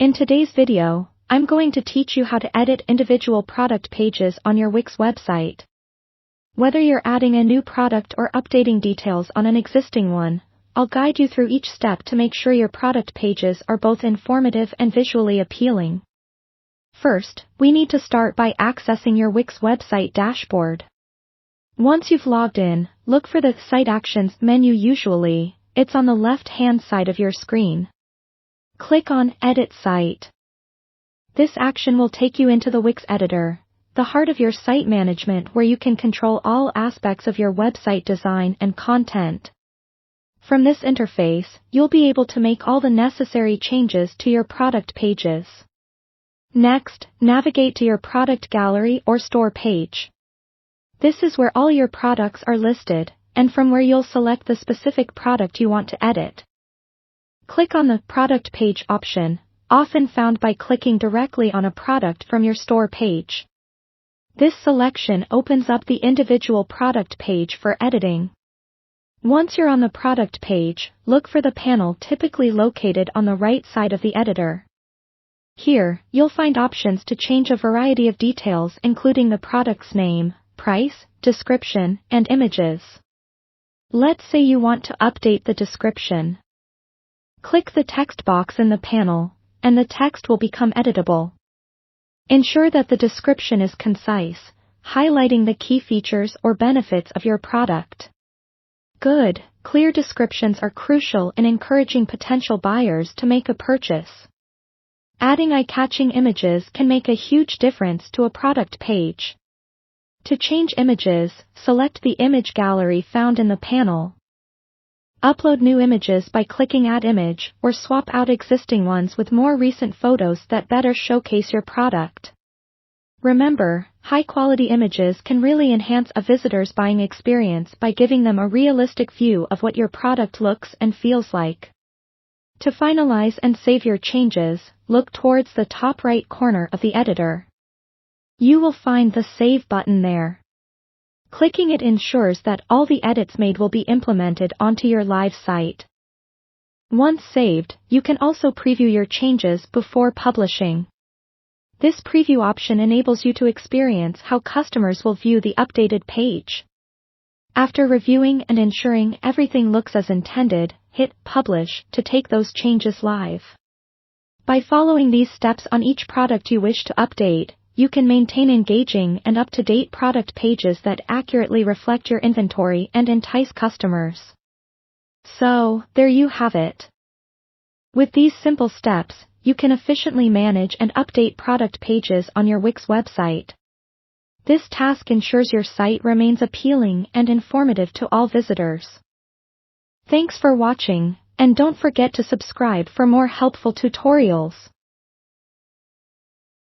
In today's video, I'm going to teach you how to edit individual product pages on your Wix website. Whether you're adding a new product or updating details on an existing one, I'll guide you through each step to make sure your product pages are both informative and visually appealing. First, we need to start by accessing your Wix website dashboard. Once you've logged in, look for the Site Actions menu. Usually, it's on the left-hand side of your screen. Click on Edit Site. This action will take you into the Wix editor, the heart of your site management where you can control all aspects of your website design and content. From this interface, you'll be able to make all the necessary changes to your product pages. Next, navigate to your product gallery or store page. This is where all your products are listed, and from where you'll select the specific product you want to edit. Click on the Product Page option, often found by clicking directly on a product from your store page. This selection opens up the individual product page for editing. Once you're on the product page, look for the panel typically located on the right side of the editor. Here, you'll find options to change a variety of details including the product's name, price, description, and images. Let's say you want to update the description. Click the text box in the panel, and the text will become editable. Ensure that the description is concise, highlighting the key features or benefits of your product. Good, clear descriptions are crucial in encouraging potential buyers to make a purchase. Adding eye-catching images can make a huge difference to a product page. To change images, select the image gallery found in the panel. Upload new images by clicking Add Image or swap out existing ones with more recent photos that better showcase your product. Remember, high-quality images can really enhance a visitor's buying experience by giving them a realistic view of what your product looks and feels like. To finalize and save your changes, look towards the top right corner of the editor. You will find the Save button there. Clicking it ensures that all the edits made will be implemented onto your live site. Once saved, you can also preview your changes before publishing. This preview option enables you to experience how customers will view the updated page. After reviewing and ensuring everything looks as intended, hit Publish to take those changes live. By following these steps on each product you wish to update, you can maintain engaging and up-to-date product pages that accurately reflect your inventory and entice customers. So, there you have it. With these simple steps, you can efficiently manage and update product pages on your Wix website. This task ensures your site remains appealing and informative to all visitors. Thanks for watching, and don't forget to subscribe for more helpful tutorials.